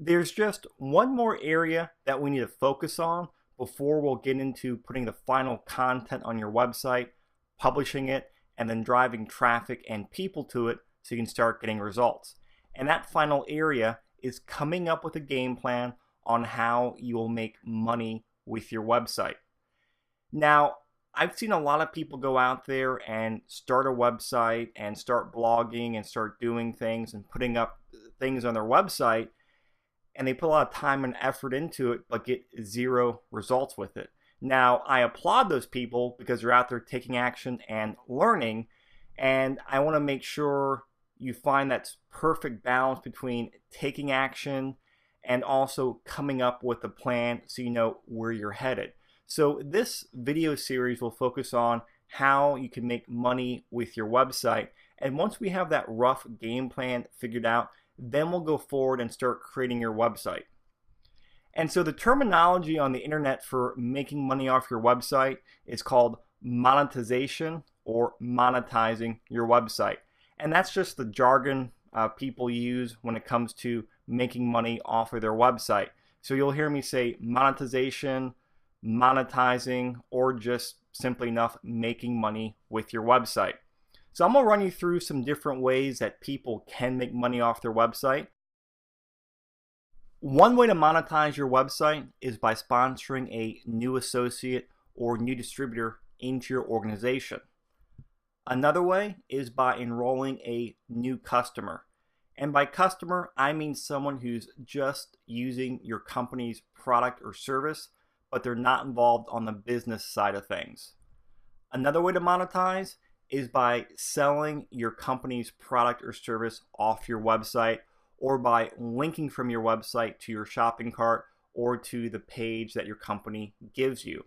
There's just one more area that we need to focus on before we'll get into putting the final content on your website, publishing it, and then driving traffic and people to it so you can start getting results. And that final area is coming up with a game plan on how you will make money with your website. Now, I've seen a lot of people go out there and start a website and start blogging and start doing things and putting up things on their website, and they put a lot of time and effort into it but get zero results with it. Now, I applaud those people because they're out there taking action and learning, and I want to make sure you find that perfect balance between taking action and also coming up with a plan so you know where you're headed. So this video series will focus on how you can make money with your website. And once we have that rough game plan figured out, then we'll go forward and start creating your website. And so the terminology on the internet for making money off your website is called monetization or monetizing your website. And that's just the jargon people use when it comes to making money off of their website. So you'll hear me say monetization, monetizing, or just simply enough making money with your website. So I'm going to run you through some different ways that people can make money off their website. One way to monetize your website is by sponsoring a new associate or new distributor into your organization. Another way is by enrolling a new customer. And by customer, I mean someone who's just using your company's product or service, but they're not involved on the business side of things. Another way to monetize is by selling your company's product or service off your website, or by linking from your website to your shopping cart or to the page that your company gives you.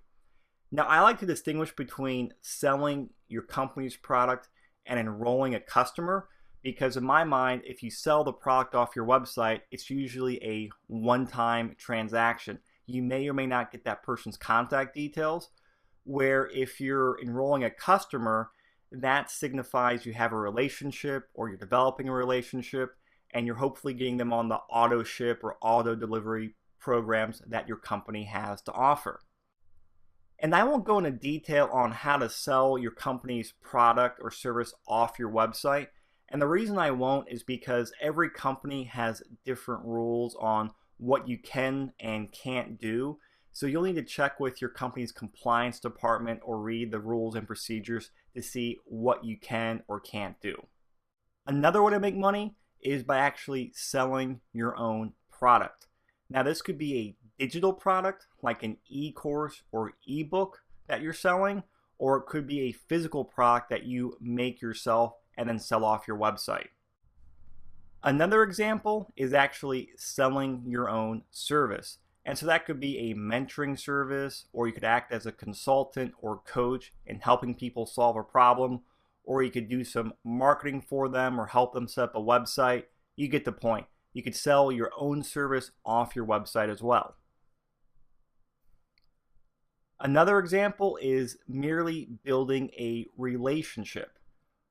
Now, I like to distinguish between selling your company's product and enrolling a customer, because in my mind, if you sell the product off your website, it's usually a one-time transaction. You may or may not get that person's contact details, where if you're enrolling a customer, that signifies you have a relationship or you're developing a relationship, and you're hopefully getting them on the auto ship or auto delivery programs that your company has to offer. And I won't go into detail on how to sell your company's product or service off your website. And the reason I won't is because every company has different rules on what you can and can't do. So you'll need to check with your company's compliance department or read the rules and procedures to see what you can or can't do. Another way to make money is by actually selling your own product. Now, this could be a digital product like an e-course or ebook that you're selling, or it could be a physical product that you make yourself and then sell off your website. Another example is actually selling your own service. And so that could be a mentoring service, or you could act as a consultant or coach in helping people solve a problem, or you could do some marketing for them or help them set up a website. You get the point. You could sell your own service off your website as well. Another example is merely building a relationship.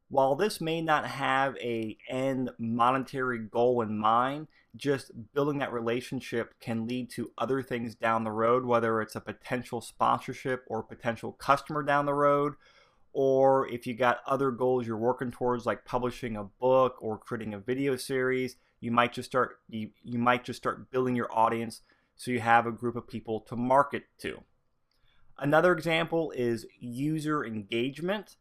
While this may not have an end monetary goal in mind, just building that relationship can lead to other things down the road, whether it's a potential sponsorship or potential customer down the road, or if you got other goals you're working towards, like publishing a book or creating a video series, you might just start building your audience so you have a group of people to market to. Another example is user engagement.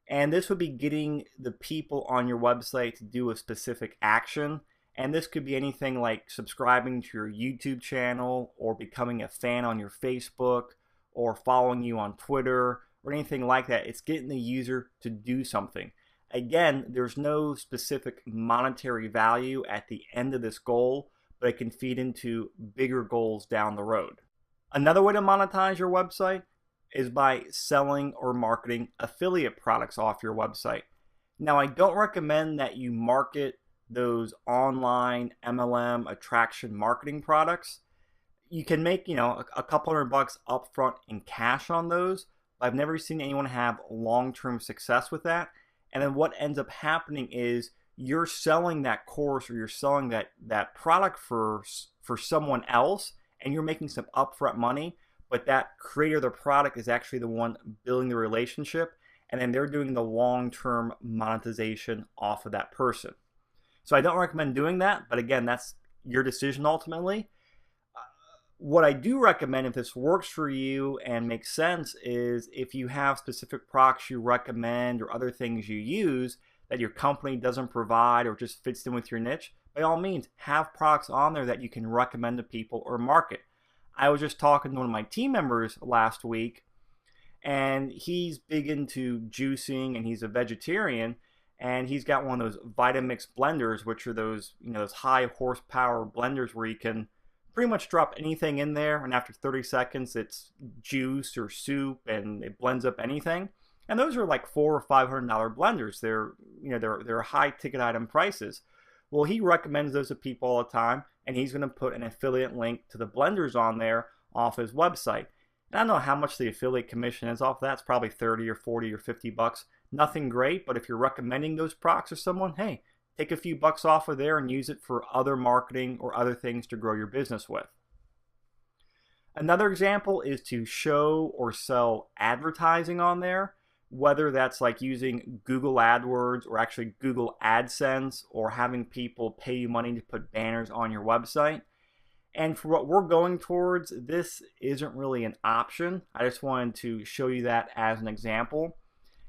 And this would be getting the people on your website to do a specific action. And this could be anything like subscribing to your YouTube channel, or becoming a fan on your Facebook, or following you on Twitter, or anything like that. It's getting the user to do something. Again, there's no specific monetary value at the end of this goal, but it can feed into bigger goals down the road. Another way to monetize your website is by selling or marketing affiliate products off your website. Now, I don't recommend that you market those online MLM attraction marketing products. You can make, a couple $100 upfront in cash on those, but I've never seen anyone have long-term success with that. And then what ends up happening is you're selling that course or you're selling that product for someone else, and you're making some upfront money, but that creator of the product is actually the one building the relationship, and then they're doing the long-term monetization off of that person. So I don't recommend doing that, but again, that's your decision ultimately. What I do recommend, if this works for you and makes sense, is if you have specific products you recommend or other things you use that your company doesn't provide or just fits in with your niche, by all means, have products on there that you can recommend to people or market. I was just talking to one of my team members last week, and he's big into juicing and he's a vegetarian, and he's got one of those Vitamix blenders, which are those, those high horsepower blenders where you can pretty much drop anything in there, and after 30 seconds it's juice or soup and it blends up anything. And those are like $400 or $500 blenders. They're high ticket item prices. Well, he recommends those to people all the time, and he's going to put an affiliate link to the blenders on there off his website. And I don't know how much the affiliate commission is off that. It's probably 30 or 40 or 50 bucks. Nothing great, but if you're recommending those products to someone, hey, take a few bucks off of there and use it for other marketing or other things to grow your business with. Another example is to show or sell advertising on there, whether that's like using Google AdWords or actually Google AdSense, or having people pay you money to put banners on your website. And for what we're going towards, this isn't really an option. I just wanted to show you that as an example.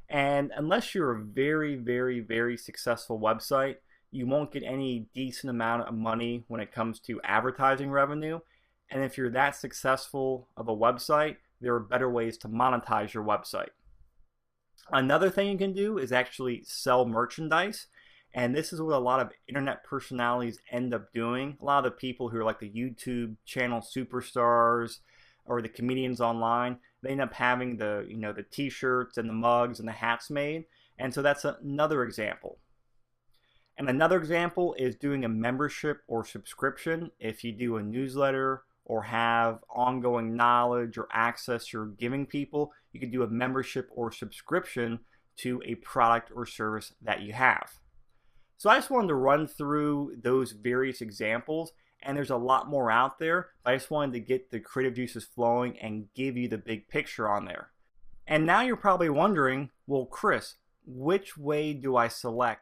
And unless you're a very, very, very successful website, you won't get any decent amount of money when it comes to advertising revenue. And if you're that successful of a website, there are better ways to monetize your website. Another thing you can do is actually sell merchandise. And this is what a lot of internet personalities end up doing. A lot of the people who are like the YouTube channel superstars or the comedians online, they end up having the t-shirts and the mugs and the hats made. And so that's another example. And another example is doing a membership or subscription. If you do a newsletter or have ongoing knowledge or access you're giving people, you can do a membership or subscription to a product or service that you have. So I just wanted to run through those various examples, and there's a lot more out there, but I just wanted to get the creative juices flowing and give you the big picture on there. And now you're probably wondering, well, Chris, which way do I select